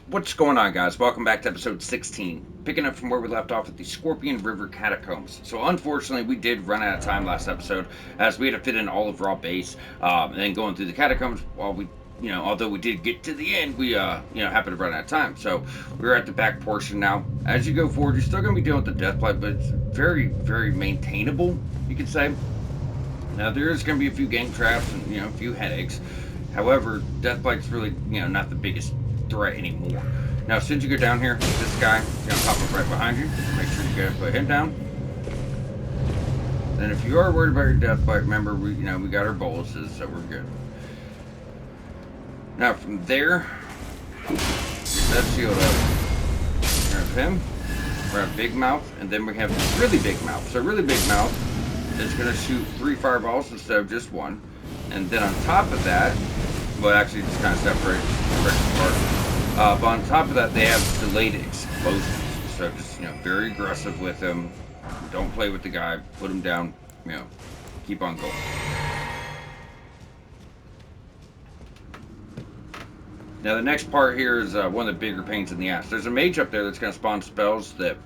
What's going on, guys? Welcome back to episode 16. Picking up from where we left off at the Scorpion River Catacombs. So, unfortunately, we did run out of time last episode as we had to fit in all of Raw Base and then going through the catacombs while although we did get to the end, we happened to run out of time. So, we're at the back portion now. As you go forward, you're still going to be dealing with the Deathblight, but it's very, very maintainable, you could say. Now, there is going to be a few gang traps and, a few headaches. However, Deathblight's really, not the biggest threat anymore. Now, as soon as you go down here, this guy is going to pop up right behind you. Make sure you go put him down. Then, if you are worried about your Deathbite, remember, we got our boluses, so we're good. Now, from there, get that shield up. Grab him. Grab Big Mouth, and then we have Really Big Mouth. So, Really Big Mouth is going to shoot 3 fireballs instead of just 1. And then on top of that, well, actually, just kind of separate apart. But on top of that, they have delayed explosions. So just, very aggressive with them. Don't play with the guy. Put him down. Keep on going. Now, the next part here is one of the bigger pains in the ass. There's a mage up there that's going to spawn spells that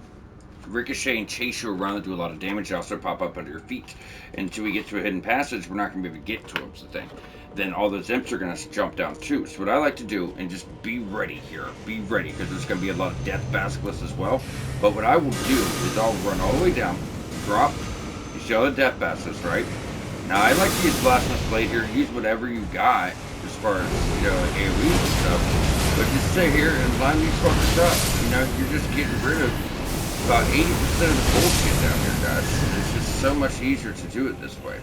ricochet and chase you around and do a lot of damage. They also pop up under your feet. Until we get to a hidden passage, we're not going to be able to get to them, is the thing. Then all those imps are going to jump down too. So what I like to do, and just be ready here, because there's going to be a lot of death basilisks as well. But what I will do is I'll run all the way down, drop, you see all the death basilisks, right? Now I like to use Blasphemous Blade here, use whatever you got as far as, like AoE and stuff. But just sit here and line these fuckers up. You're just getting rid of about 80% of the bullshit down here, guys. It's just so much easier to do it this way.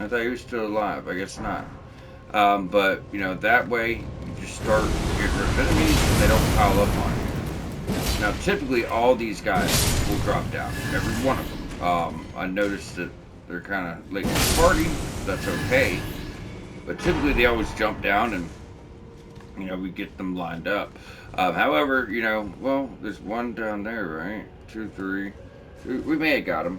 I thought he was still alive. I guess not. But, that way you just start getting rid of enemies and they don't pile up on you. Now, typically all these guys will drop down. Every one of them. I noticed that they're kind of late to the party. That's okay. But typically they always jump down and, we get them lined up. However, well, there's one down there, right? 2, 3. We may have got him.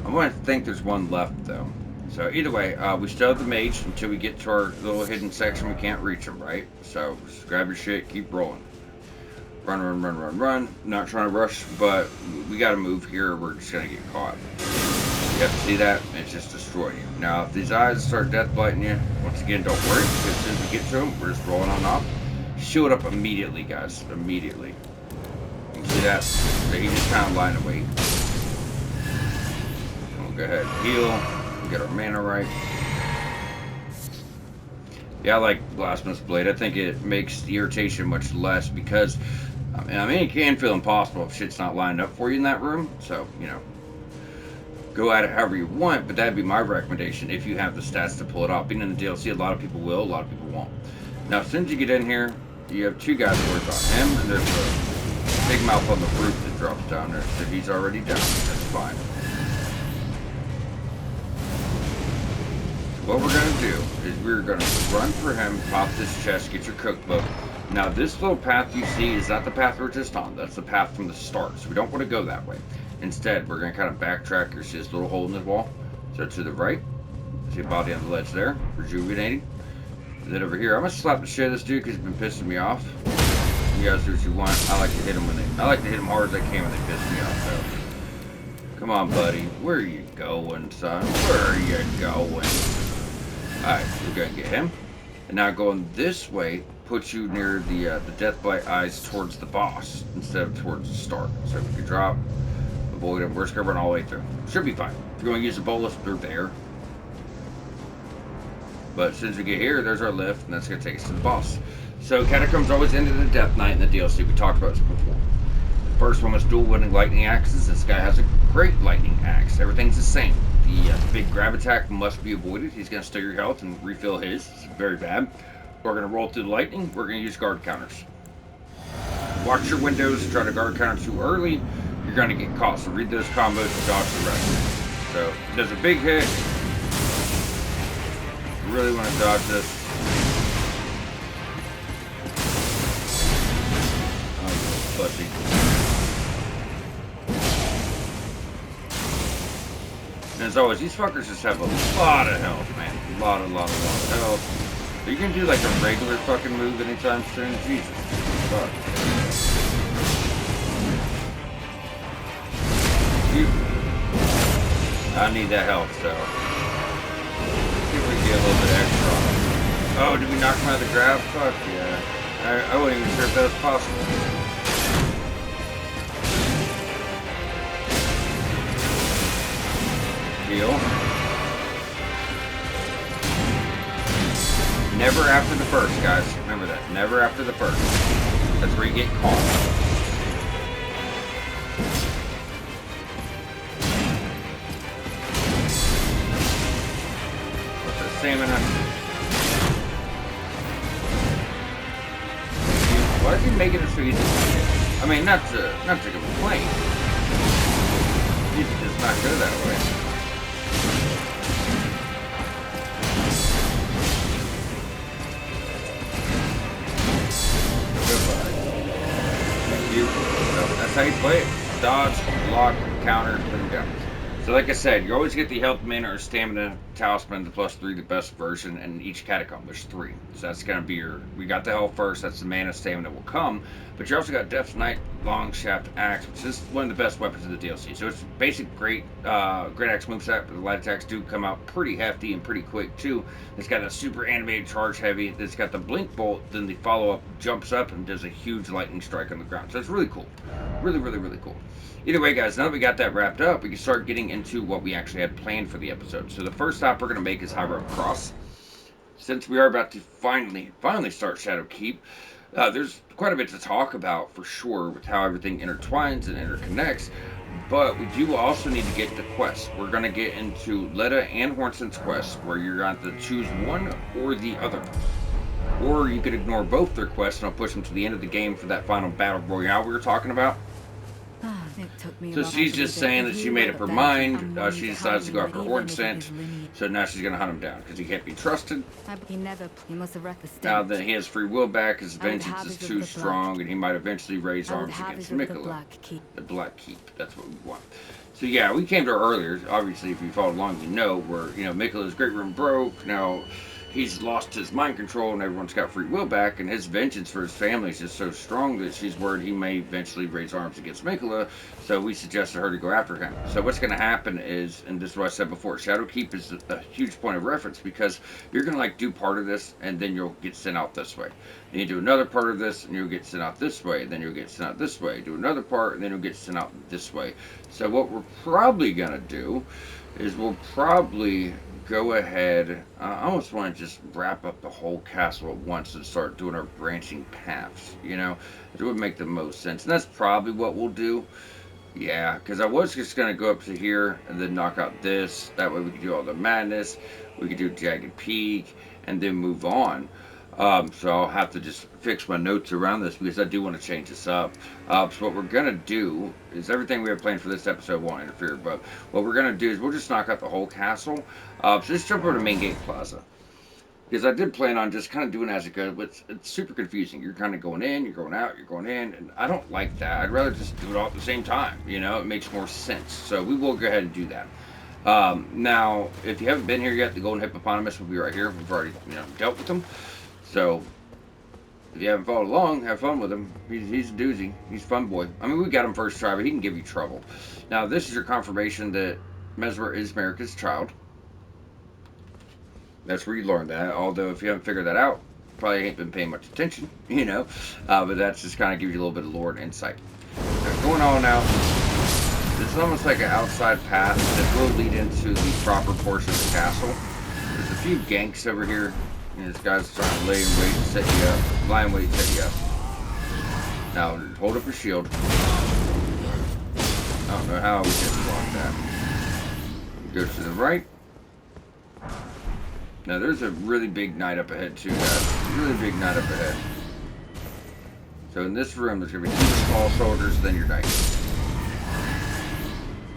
I want to think there's one left, though. So either way, we still have the mage until we get to our little hidden section. We can't reach him, right? So just grab your shit, keep rolling. Run, run, run, run, run. Not trying to rush, but we got to move here or we're just going to get caught. Yep, see that? It's just destroying you. Now, if these eyes start death blighting you, once again, don't worry. Because as soon as we get to them, we're just rolling on off. Shield up immediately, guys. Immediately. You see that? So he just kind of lying in wait. And we'll go ahead and heal. We'll get our mana right. Yeah, I like Blasphemous Blade. I think it makes the irritation much less because, it can feel impossible if shit's not lined up for you in that room. So, go at it however you want, but that'd be my recommendation if you have the stats to pull it off. Being in the DLC, a lot of people will, a lot of people won't. Now, as soon as you get in here, you have 2 guys to work on. Him, and there's a Big Mouth on the roof that drops down there. So he's already down. That's fine. What we're going to do is we're going to run for him, pop this chest, get your cookbook. Now, this little path you see is not the path we're just on. That's the path from the start, so we don't want to go that way. Instead, we're going to kind of backtrack. You see this little hole in the wall? So to the right, see a body on the ledge there, rejuvenating. And then over here, I'm going to slap the shit out of this dude because he's been pissing me off. You guys do what you want. I like to hit him hard as I can when they piss me off, so. Come on, buddy. Where are you going, son? Where are you going? Alright, we're going to get him. And now going this way puts you near the Deathblight eyes towards the boss instead of towards the start. So if you can drop, avoid him. We're just going to run all the way through. Should be fine. If you're going to use the bolus, they're there. But as soon as we get here, there's our lift, and that's going to take us to the boss. So Catacombs always ended in Death Knight in the DLC. We talked about this before. The first one was dual-wielding lightning axes. This guy has a great lightning axe. Everything's the same. The big grab attack must be avoided. He's going to steal your health and refill his. It's very bad. We're going to roll through the lightning. We're going to use guard counters. Watch your windows. Try to guard counter too early. You're going to get caught. So read those combos and dodge the rest. So it does a big hit. You really want to dodge this. Oh, pussy. And as always, these fuckers just have a lot of health, man. A lot of health. So you can do like a regular fucking move anytime soon. Jesus. Fuck. I need that health, so. See if we can get a little bit extra on him. Oh, did we knock him out of the grab? Fuck yeah. I wasn't even sure if that was possible. Heal. Never after the first, guys. Remember that. Never after the first. That's where you get calm. What's that stamina? Why is he making it so easy? I mean, not to complain. He's just not good that way. That's how you play it. Dodge, block, counter, put him down. So like I said, you always get the health mana or stamina talisman, the +3, the best version, and each catacomb. There's 3. So that's going to be your... We got the health first, that's the mana stamina will come. But you also got Death's Knight, Long Shaft Axe, which is one of the best weapons of the DLC. So it's basic great axe moveset, but the light attacks do come out pretty hefty and pretty quick too. It's got a super animated charge heavy. It's got the blink bolt, then the follow-up jumps up and does a huge lightning strike on the ground. So it's really cool. Really cool. Either way, guys, now that we got that wrapped up, we can start getting into what we actually had planned for the episode. So the first stop we're going to make is High Road Cross. Since we are about to finally start Shadowkeep, there's quite a bit to talk about for sure with how everything intertwines and interconnects. But we do also need to get the quests. We're going to get into Letta and Hornson's quests, where you're going to have to choose one or the other. Or you could ignore both their quests and I'll push them to the end of the game for that final battle royale we were talking about. So she's just saying that she made up her mind. She decides to go after Hornson. So now she's going to hunt him down because he can't be trusted. Now that he has free will back, his vengeance is too strong and he might eventually raise arms against Mikola. The Black Keep. That's what we want. So yeah, we came to her earlier. Obviously, if you followed along, you know where, Mikola's great room broke. Now he's lost his mind control and everyone's got free will back, and his vengeance for his family is just so strong that she's worried he may eventually raise arms against Mikola, so we suggested her to go after him. So what's going to happen is, and this is what I said before, Shadowkeep is a huge point of reference because you're going to do part of this and then you'll get sent out this way. And you do another part of this and you'll get sent out this way, then you'll get sent out this way. Do another part and then you'll get sent out this way. So what we're probably going to do is we'll probably go ahead, I almost want to just wrap up the whole castle at once and start doing our branching paths, it would make the most sense, and that's probably what we'll do. Yeah, because I was just going to go up to here and then knock out this, that way we could do all the madness, we could do Jagged Peak, and then move on. So I'll have to just fix my notes around this because I do want to change this up. So what we're going to do is everything we have planned for this episode won't interfere, but what we're going to do is we'll just knock out the whole castle. So just jump over to Main Gate Plaza. Because I did plan on just kind of doing as it goes, but it's super confusing. You're kind of going in, you're going out, you're going in, and I don't like that. I'd rather just do it all at the same time, it makes more sense. So we will go ahead and do that. Now, if you haven't been here yet, the Golden Hippopotamus will be right here. We've already, dealt with them. So, if you haven't followed along, have fun with him. He's a doozy. He's a fun boy. I mean, we got him first try, but he can give you trouble. Now, this is your confirmation that Mesmer is America's child. That's where you learn that. Although, if you haven't figured that out, probably ain't been paying much attention, But that's just kind of gives you a little bit of lore and insight. Now, going on now, this is almost like an outside path that will lead into the proper portion of the castle. There's a few ganks over here. This guy's trying to lay in wait and set you up. Lie in wait and set you up. Now, hold up your shield. I don't know how we just block that. Go to the right. Now, there's a really big knight up ahead, too, guys. Really big knight up ahead. So, in this room, there's going to be 2 small soldiers, then your knight.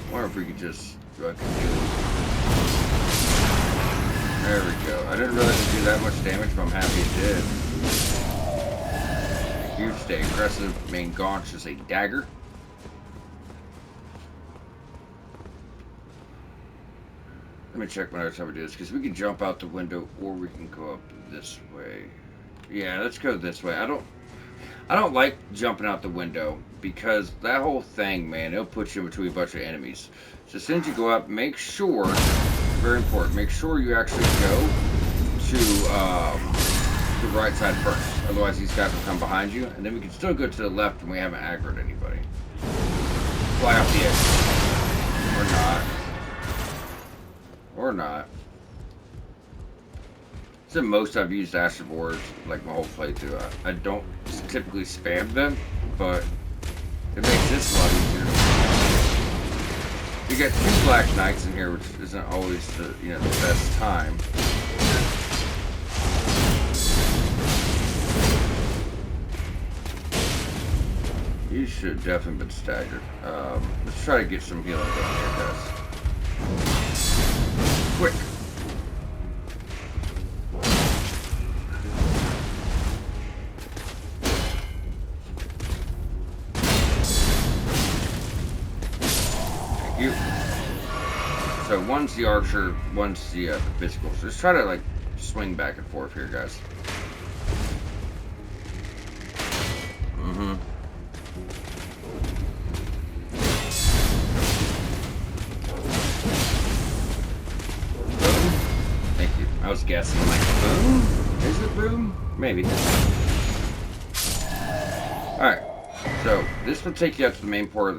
I wonder if we could just fucking do it. There we go. I didn't realize it do that much damage, but I'm happy it did. Huge stay aggressive. Main gaunch is a dagger. Let me check my notes how we do this, because we can jump out the window or we can go up this way. Yeah, let's go this way. I don't like jumping out the window because that whole thing, man, it'll put you between a bunch of enemies. So as soon as you go up, make sure, very important, make sure you actually go to the right side first. Otherwise, these guys will come behind you, and then we can still go to the left when we haven't aggroed anybody. Fly off the edge. Or not. Or not. It's the most I've used Asher boards, like my whole playthrough. I don't typically spam them, but it makes this a lot easier. You got 2 Black Knights in here, which isn't always the the best time. You should have definitely been staggered. Let's try to get some healing going here, guys. Quick. Thank you. So one's the archer, one's the physical. So just try to like swing back and forth here, guys. I was guessing, like, boom? Is it boom? Maybe. Alright, so this will take you up to the main part of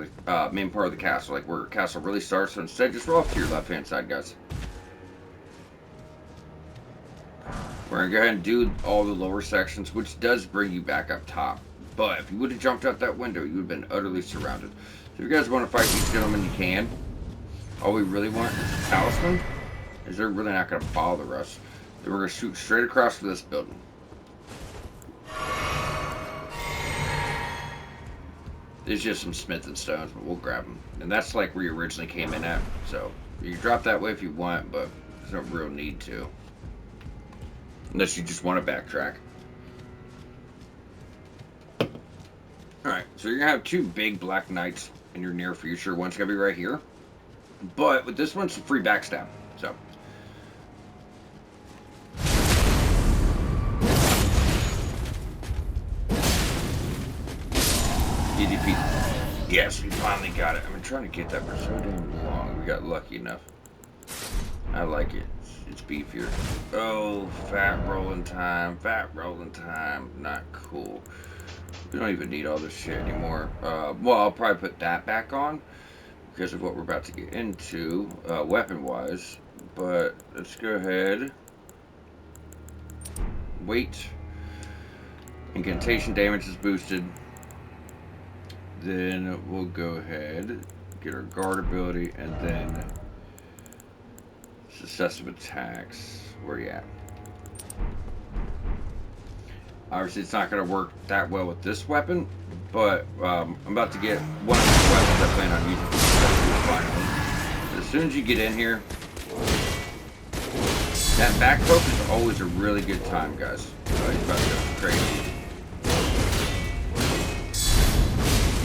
the castle, like where the castle really starts. So instead, just roll off to your left-hand side, guys. We're gonna go ahead and do all the lower sections, which does bring you back up top. But if you would have jumped out that window, you would have been utterly surrounded. So if you guys want to fight these gentlemen, you can. All we really want is a talisman. Is they're really not going to bother us. Then we're going to shoot straight across for this building. It's just some smith and stones, but we'll grab them. And that's like where you originally came in at. So you can drop that way if you want, but there's no real need to. Unless you just want to backtrack. Alright, so you're going to have 2 big Black Knights in your near future. One's going to be right here. But with this one, it's a free backstab. So. EDP. Yes, we finally got it. I've been trying to get that for so damn long. We got lucky enough. I like it. It's beefier. Oh, fat rolling time. Fat rolling time. Not cool. We don't even need all this shit anymore. Well, I'll probably put that back on because of what we're about to get into, weapon-wise. But let's go ahead. Wait. Incantation damage is boosted. Then we'll go ahead, get our guard ability, and then successive attacks. Where are you at? Obviously, it's not going to work that well with this weapon, but I'm about to get one of the weapons I plan on using finally. As soon as you get in here, that back poke is always a really good time, guys. He's about to go crazy.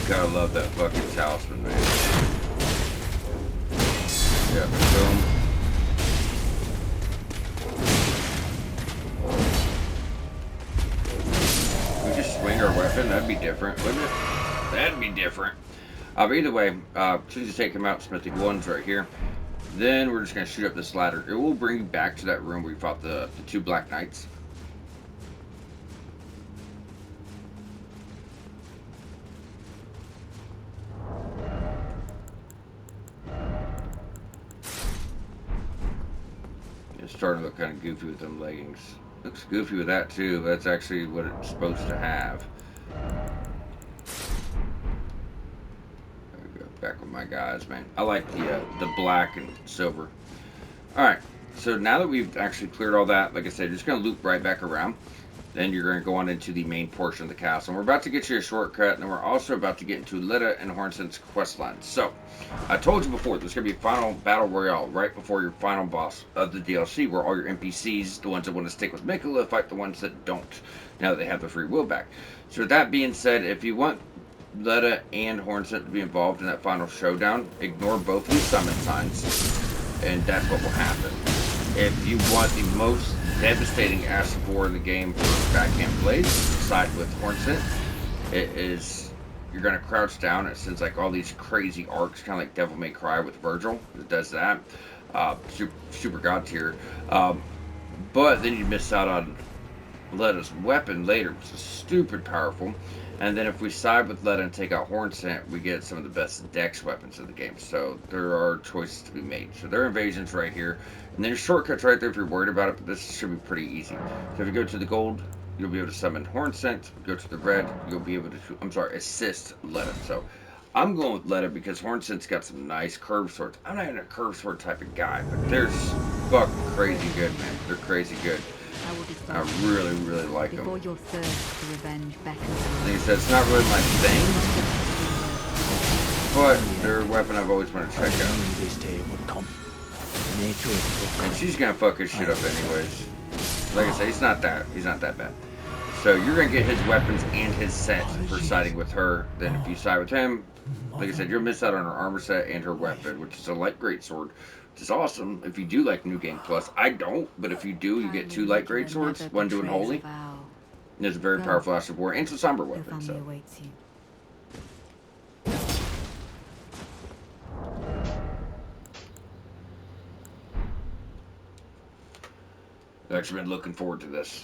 Gotta love that fucking talisman, man. Yeah, boom. We just swing our weapon, that'd be different, wouldn't it? That'd be different. But either way, as soon as you take him out, Smithy one's right here. Then we're just gonna shoot up this ladder. It will bring you back to that room where you fought the 2 Black Knights. It's starting to look kind of goofy with them leggings. Looks goofy with that too. That's actually what it's supposed to have. Back with my guys, man. I like the black and silver. Alright, so now that we've actually cleared all that, like I said, you're just going to loop right back around. Then you're going to go on into the main portion of the castle. And we're about to get you a shortcut, and then we're also about to get into Lita and Hornson's quest line. So, I told you before, there's going to be a final battle royale right before your final boss of the DLC, where all your NPCs, the ones that want to stick with Mikola, fight the ones that don't, now that they have their free will back. So with that being said, if you want Lita and Hornson to be involved in that final showdown, ignore both of these summon signs. and that's what will happen. If you want the most devastating Astrivore in the game for backhand blades, side with Hornsent, it is you're gonna crouch down. It sends like all these crazy arcs, kind of like Devil May Cry with Virgil. It does that. Super god tier. But then you miss out on Letta's weapon later, which is stupid powerful. And then if we side with Letta and take out Hornsent, we get some of the best dex weapons in the game. So there are choices to be made. So there are invasions right here. And there's shortcuts right there if you're worried about it, but this should be pretty easy. So if you go to the gold, you'll be able to summon Hornsent. Go to the red, you'll be able to, assist Letta. So I'm going with Letta because Hornsent's got some nice curved swords. I'm not even a curved sword type of guy, but they're fucking crazy good, man. They're crazy good. I really, really like them. Like I said, it's not really my thing, but they're a weapon I've always wanted to check out. And she's gonna fuck his shit up anyways. Like I said, he's not that bad. So you're gonna get his weapons and his set for siding with her. Then if you side with him, like I said, you'll miss out on her armor set and her weapon, which is a light greatsword. Which is awesome if you do like New Game Plus. I don't, but if you do, you get 2 light great swords, one doing holy. And it's a very powerful Astrivore and it's a somber weapon. So. I've actually been looking forward to this.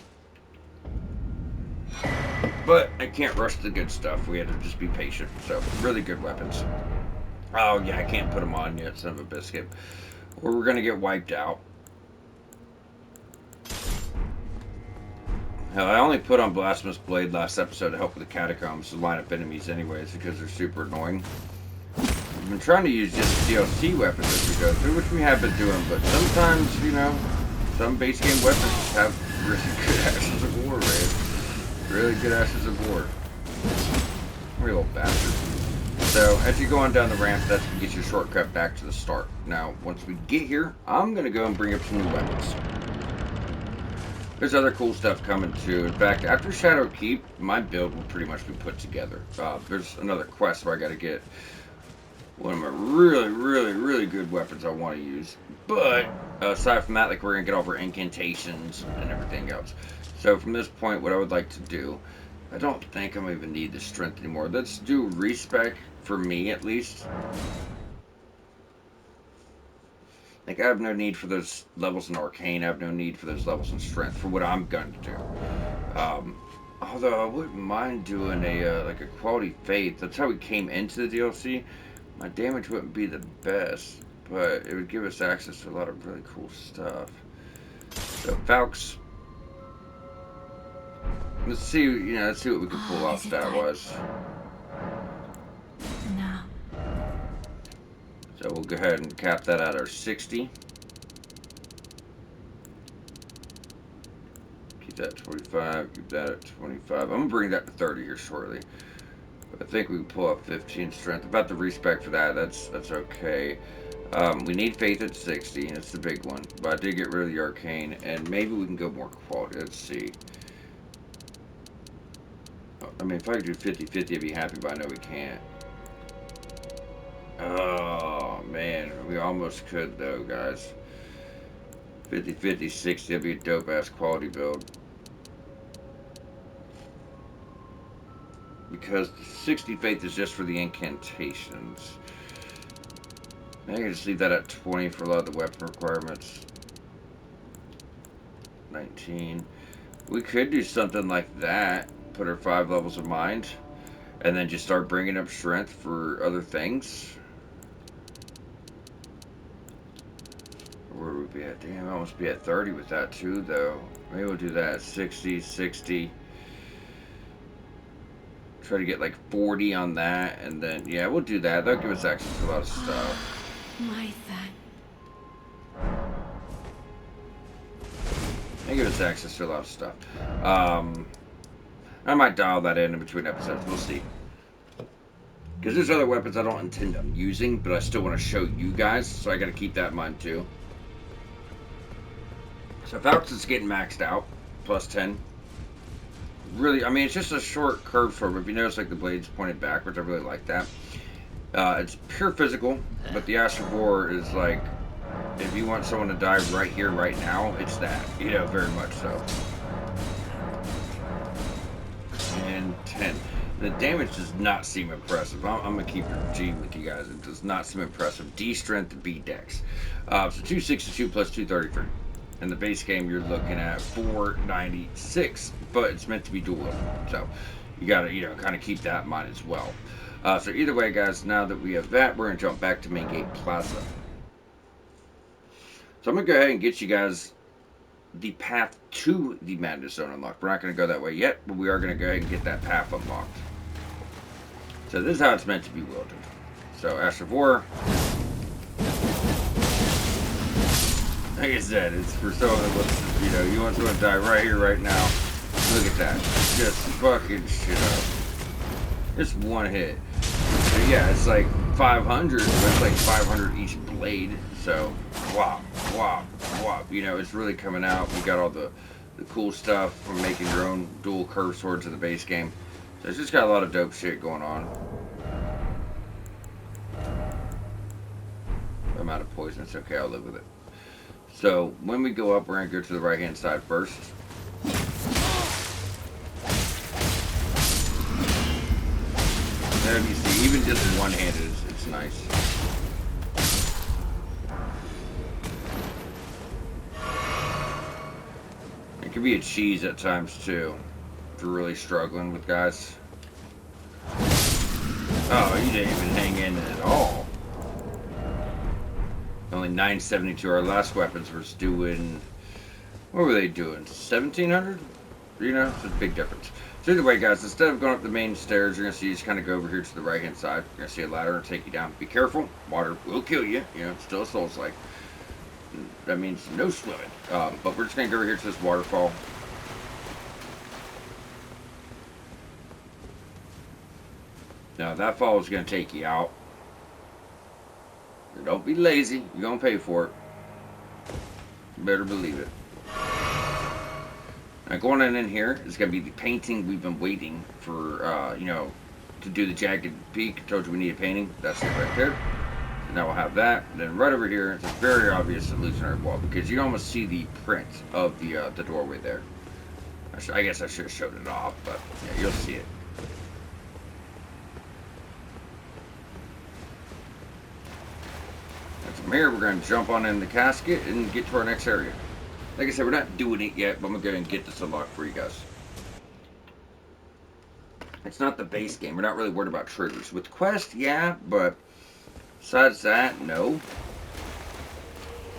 But I can't rush the good stuff. We had to just be patient. So, really good weapons. Oh, yeah, I can't put them on yet, son of a biscuit. Or we're going to get wiped out. Hell, I only put on Blasphemous Blade last episode to help with the Catacombs to line up enemies anyways because they're super annoying. I've been trying to use just DLC weapons as we go through, which we have been doing, but sometimes, you know, some base game weapons have really good Ashes of War, man. Really good Ashes of War. Real bastard. So, as you go on down the ramp, that's going to get you a shortcut back to the start. Now, once we get here, I'm going to go and bring up some new weapons. There's other cool stuff coming too. In fact, after Shadow Keep, my build will pretty much be put together. There's another quest where I got to get one of my really good weapons I want to use. But, aside from that, like, we're going to get over incantations and everything else. So, from this point, what I would like to do, I don't think I'm even need the strength anymore. Let's do respec. For me, at least. Like, I have no need for those levels in Arcane. I have no need for those levels in Strength for what I'm going to do. Although I wouldn't mind doing like a Quality Faith. That's how we came into the DLC. My damage wouldn't be the best, but it would give us access to a lot of really cool stuff. So, Falx. Let's see, let's see what we can pull off stat-wise. So we'll go ahead and cap that at our 60. Keep that at 25, keep that at 25. I'm going to bring that to 30 here shortly. But I think we can pull up 15 strength. About the respec for that, that's okay. We need faith at 60, that's the big one. But I did get rid of the arcane, and maybe we can go more quality. Let's see. I mean, if I could do 50-50, I'd be happy, but I know we can't. Oh, man. We almost could, though, guys. 50-50, 60. That'd be a dope-ass quality build. Because the 60 faith is just for the incantations. I can just leave that at 20 for a lot of the weapon requirements. 19. We could do something like that. Put our 5 levels of mind. And then just start bringing up strength for other things. Where would we be at? Damn, I almost be at 30 with that too, though. Maybe we'll do that at 60, 60. Try to get like 40 on that, and then, yeah, we'll do that. That'll give us access to a lot of stuff. My thanks. That'll give us access to a lot of stuff. I might dial that in between episodes. We'll see. Because there's other weapons I don't intend on using, but I still want to show you guys, so I got to keep that in mind too. So Falx is getting maxed out, plus 10. Really, I mean, it's just a short curved sword, but if you notice, like, the blade's pointed backwards, I really like that. It's pure physical, but the Astrivore is, like, if you want someone to die right here, right now, it's that. You know, very much so. And 10. The damage does not seem impressive. I'm going to keep your G with you guys. It does not seem impressive. D strength, B dex. So 262 plus 233. In the base game, you're looking at 496, but it's meant to be dual wielded. So you got to, kind of keep that in mind as well. So either way, guys, now that we have that, we're going to jump back to Main Gate Plaza. So I'm going to go ahead and get you guys the path to the Madness Zone unlocked. We're not going to go that way yet, but we are going to go ahead and get that path unlocked. So this is how it's meant to be wielded. So Ash of War. Like I said, it's for someone that looks, you want someone to die right here, right now. Look at that. Just fucking shit up. Just one hit. So yeah, it's like 500, but it's like 500 each blade. So, whop, whop, whop. It's really coming out. We got all the cool stuff from making your own dual curve swords in the base game. So it's just got a lot of dope shit going on. I'm out of poison. It's okay. I'll live with it. So when we go up, we're going to go to the right-hand side first. There you see, even just one-handed, it's nice. It can be a cheese at times too, if you're really struggling with guys. Oh, you didn't even hang in at all. Only 972. Our last weapons were doing, what were they doing? 1700? It's a big difference. So either way, guys, instead of going up the main stairs, you're going to see you just kind of go over here to the right-hand side. You're going to see a ladder and take you down. Be careful. Water will kill you. It's still a Souls-like. That means no swimming. But we're just going to go over here to this waterfall. Now, that fall is going to take you out. Don't be lazy. You're going to pay for it. You better believe it. Now, going on in here is going to be the painting we've been waiting for, to do the jagged peak. I told you we need a painting. That's it right there. And now we'll have that. And then right over here, it's a very obvious illusionary wall because you almost see the print of the doorway there. I guess I should have showed it off, but yeah, you'll see it. And from here, we're going to jump on in the casket and get to our next area. Like I said, we're not doing it yet, but I'm going to go ahead and get this unlocked for you guys. It's not the base game. We're not really worried about triggers. With Quest, yeah, but besides that, no.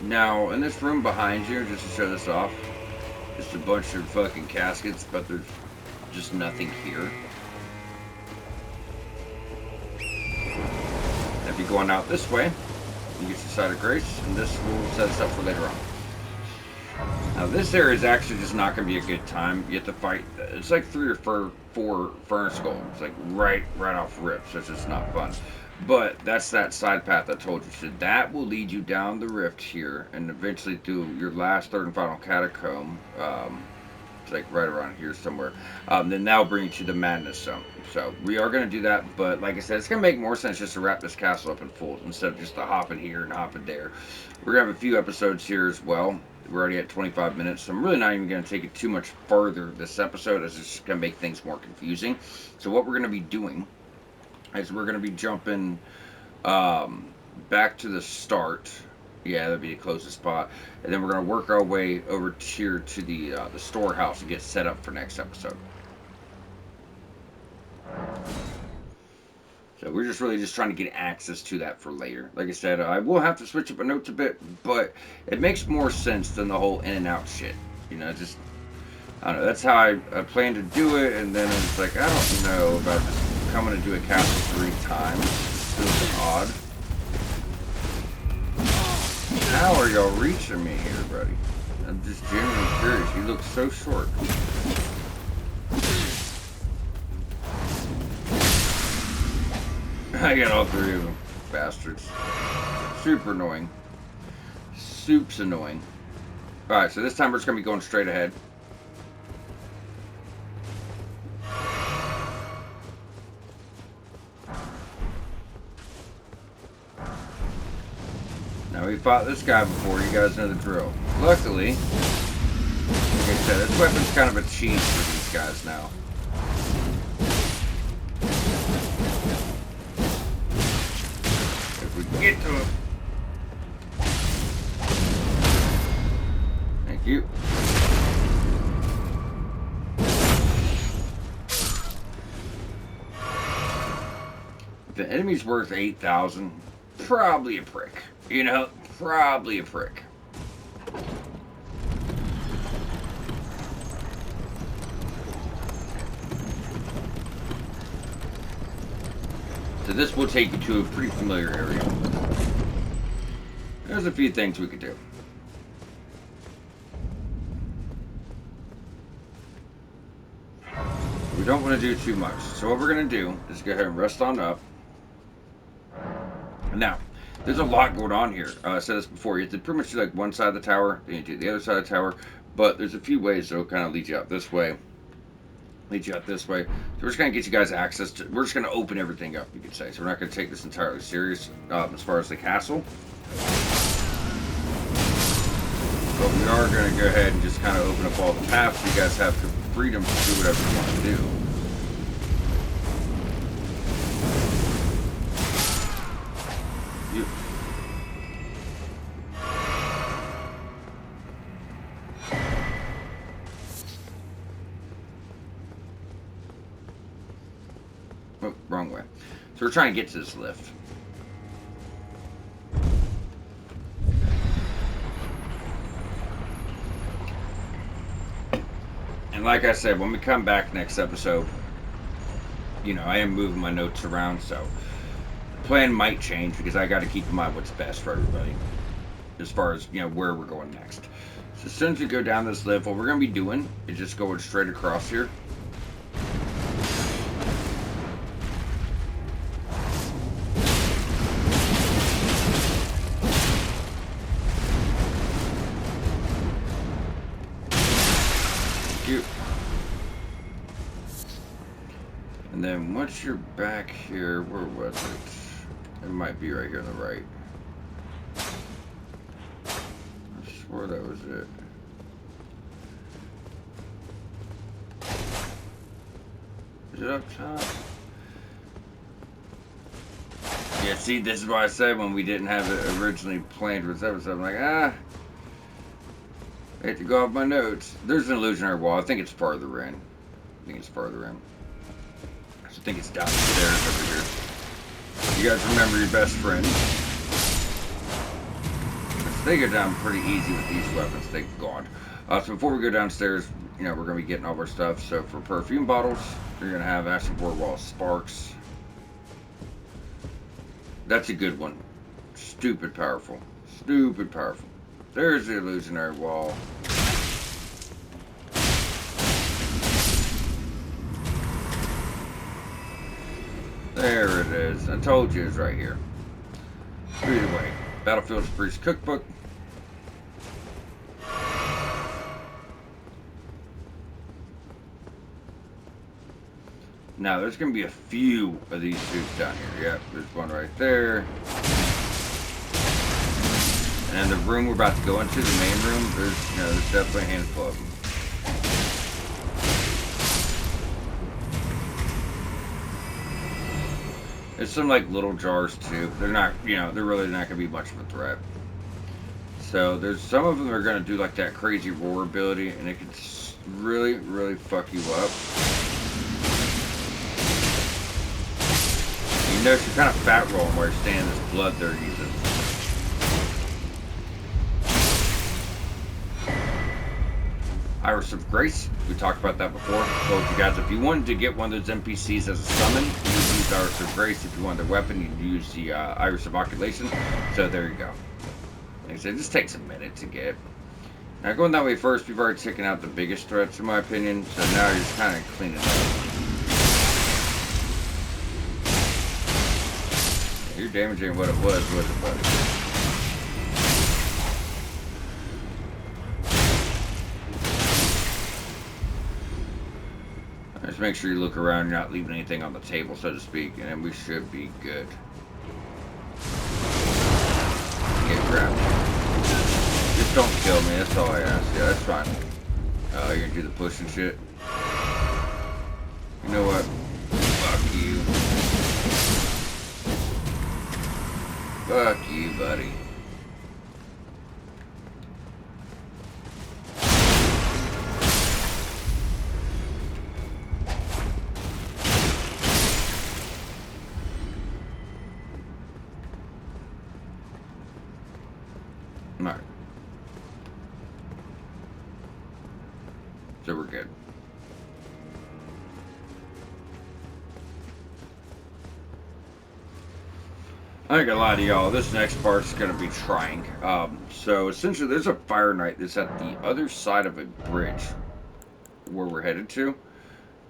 Now, in this room behind you, just to show this off, just a bunch of fucking caskets, but there's just nothing here. If you're going out this way, you get your Side of Grace, and this will set us up for later on. Now this area is actually just not going to be a good time. You have to fight. It's like 3 or 4 furnace golems, like right off rip. So it's just not fun. But that's that side path I told you. So that will lead you down the rift here, and eventually through your last third and final catacomb. It's like right around here somewhere. Then that'll bring you to the Madness Zone. So we are going to do that, but like I said, it's going to make more sense just to wrap this castle up in full instead of just to hop in here and hop in there. We're going to have a few episodes here as well. We're already at 25 minutes, so I'm really not even going to take it too much further this episode, as it's just going to make things more confusing. So what we're going to be doing is we're going to be jumping back to the start. Yeah, that'd be the closest spot. And then we're going to work our way over here to the storehouse and get set up for next episode. So we're just really just trying to get access to that for later. Like I said, I will have to switch up my notes a bit, but it makes more sense than the whole in and out shit. Just, I don't know, that's how I plan to do it, and then it's like, I don't know about just coming to do a castle 3 times. It's a little odd. How are y'all reaching me here, buddy? I'm just genuinely curious. You look so short. I got all 3 of them. Bastards. Super annoying. Soup's annoying. Alright, so this time we're just going to be going straight ahead. Now we've fought this guy before, you guys know the drill. Luckily, like I said, this weapon's kind of a cheat for these guys now. If we can get to him. Thank you. If the enemy's worth 8,000, probably a prick. You know, probably a prick. So this will take you to a pretty familiar area. There's a few things we could do. We don't want to do too much. So what we're going to do is go ahead and rest on up. Now, there's a lot going on here. I said this before. You have to pretty much do like one side of the tower, then you do the other side of the tower. But there's a few ways that'll kind of lead you out this way. Lead you out this way. So we're just going to get you guys access to... We're just going to open everything up, you could say. So we're not going to take this entirely serious as far as the castle. But we are going to go ahead and just kind of open up all the paths. So you guys have the freedom to do whatever you want to do. Oh, wrong way. So we're trying to get to this lift. And like I said, when we come back next episode, you know, I am moving my notes around, so the plan might change because I got to keep in mind what's best for everybody as far as, you know, where we're going next. So as soon as we go down this lift, what we're going to be doing is just going straight across here. And then once you're back here, where was it? It might be right here on the right. I swore that was it. Is it up top? Yeah, see, this is why I said when we didn't have it originally planned for this episode, I'm like, I have to go off my notes. There's an illusionary wall. I think it's farther in. I think it's downstairs over here. You guys remember your best friend. They go down pretty easy with these weapons, thank God. So before we go downstairs, you know, we're going to be getting all of our stuff. So for perfume bottles, you're going to have Ashen Boardwall Sparks. That's a good one. Stupid powerful. Stupid powerful. There's the illusionary wall. There it is. I told you it was right here. Either way, Battlefield's Priest Cookbook. Now, there's going to be a few of these suits down here. Yep, there's one right there. And the room we're about to go into, the main room, there's definitely a handful of them. There's some like little jars too. They're not, they're really not going to be much of a threat. So there's some of them that are going to do like that crazy roar ability, and it can really, really fuck you up. You notice you're kind of fat rolling while you're standing this blood they're using. Iris of Grace, we talked about that before. I told you guys if you wanted to get one of those NPCs as a summon, you use Iris of Grace. If you wanted their weapon, you use the Iris of Oculation. So there you go. Like I said, this takes a minute to get. Now going that way first, we've already taken out the biggest threats in my opinion. So now you're just kind of cleaning up. Your damage ain't what it was it, buddy? Just make sure you look around, you're not leaving anything on the table, so to speak, and then we should be good. Get crap. Just don't kill me, that's all I ask. Yeah, that's fine. You're gonna do the push and shit. You know what? Fuck you. Fuck you, buddy. Alright. So we're good. I ain't gonna lie to y'all, this next part's gonna be trying. So essentially there's a fire knight that's at the other side of a bridge where we're headed to.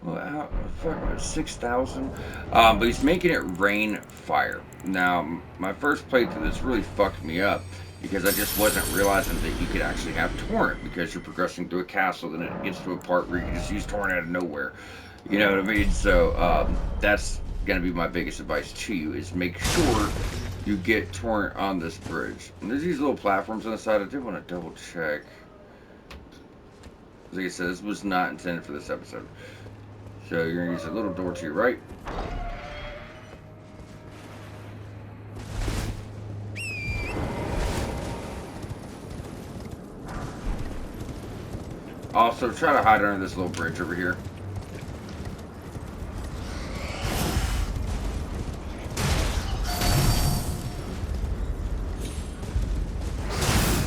Well, fuck, 6,000. But he's making it rain fire. Now, my first playthrough, this really fucked me up because I just wasn't realizing that you could actually have torrent because you're progressing through a castle. Then it gets to a part where you can just use torrent out of nowhere. You know what I mean? So that's gonna be my biggest advice to you: is make sure you get torrent on this bridge. And there's these little platforms on the side. I did want to double check. Like I said, this was not intended for this episode. So you're gonna use a little door to your right. Also, try to hide under this little bridge over here.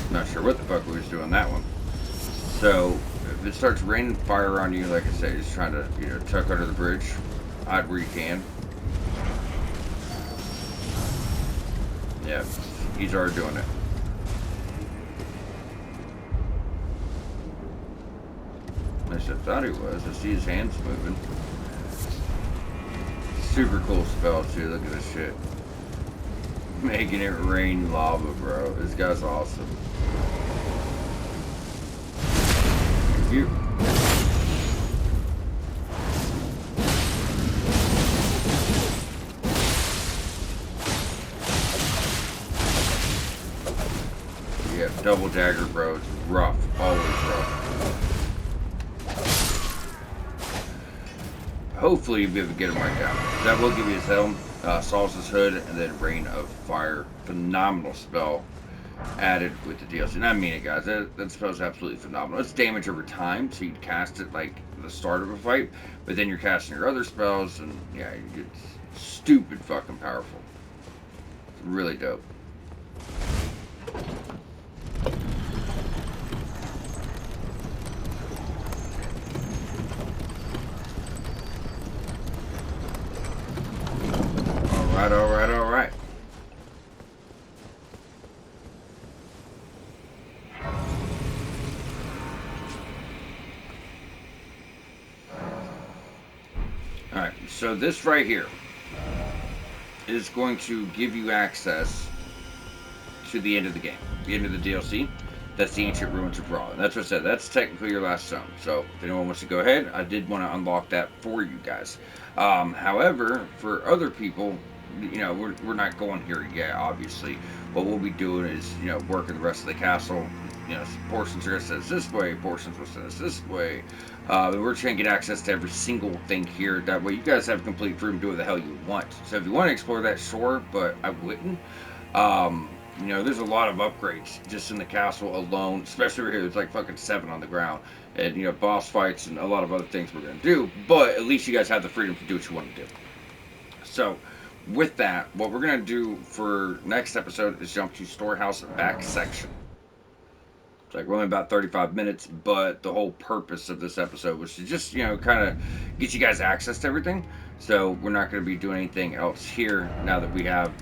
Not sure what the fuck we was doing that one. So, if it starts raining fire on you, like I said, just trying to, tuck under the bridge. Hide where you can. Yeah, he's already doing it. At least I thought he was. I see his hands moving. Super cool spell, too. Look at this shit. Making it rain lava, bro. This guy's awesome. You. Yeah, double dagger, bro. It's rough. Always rough. Hopefully you'll be able to get him right down. That will give you his helm, solves his hood, and then Rain of Fire. Phenomenal spell added with the DLC. And I mean it, guys. That spell's absolutely phenomenal. It's damage over time, so you'd cast it like the start of a fight, but then you're casting your other spells, and yeah, it's stupid fucking powerful. It's really dope. Alright. Alright, so this right here is going to give you access to the end of the game, the end of the DLC. That's the Ancient Ruins of Ra. And that's what I said. That's technically your last zone. So if anyone wants to go ahead, I did want to unlock that for you guys. However, for other people, we're not going here yet, obviously. What we'll be doing is, working the rest of the castle. Portions are going to send us this way, portions will send us this way. We're trying to get access to every single thing here. That way you guys have complete freedom to do what the hell you want. So if you want to explore that, sure, but I wouldn't. There's a lot of upgrades just in the castle alone, especially over here. There's like fucking 7 on the ground. And, boss fights and a lot of other things we're going to do. But at least you guys have the freedom to do what you want to do. So, with that, what we're going to do for next episode is jump to Storehouse back section. It's like we're only about 35 minutes, but the whole purpose of this episode was to just, kind of get you guys access to everything. So, we're not going to be doing anything else here now that we have,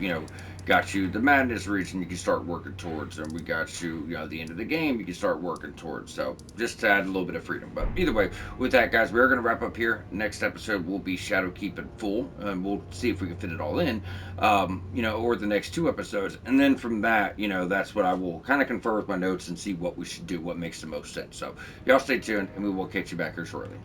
got you the Madness region you can start working towards, and we got you, the end of the game you can start working towards. So just to add a little bit of freedom. But either way, with that, guys, we're going to wrap up here. Next episode will be Shadowkeep in full, and we'll see if we can fit it all in, or the next 2 episodes. And then from that, that's what I will kind of confer with my notes and see what we should do, what makes the most sense. So y'all stay tuned, and we will catch you back here shortly.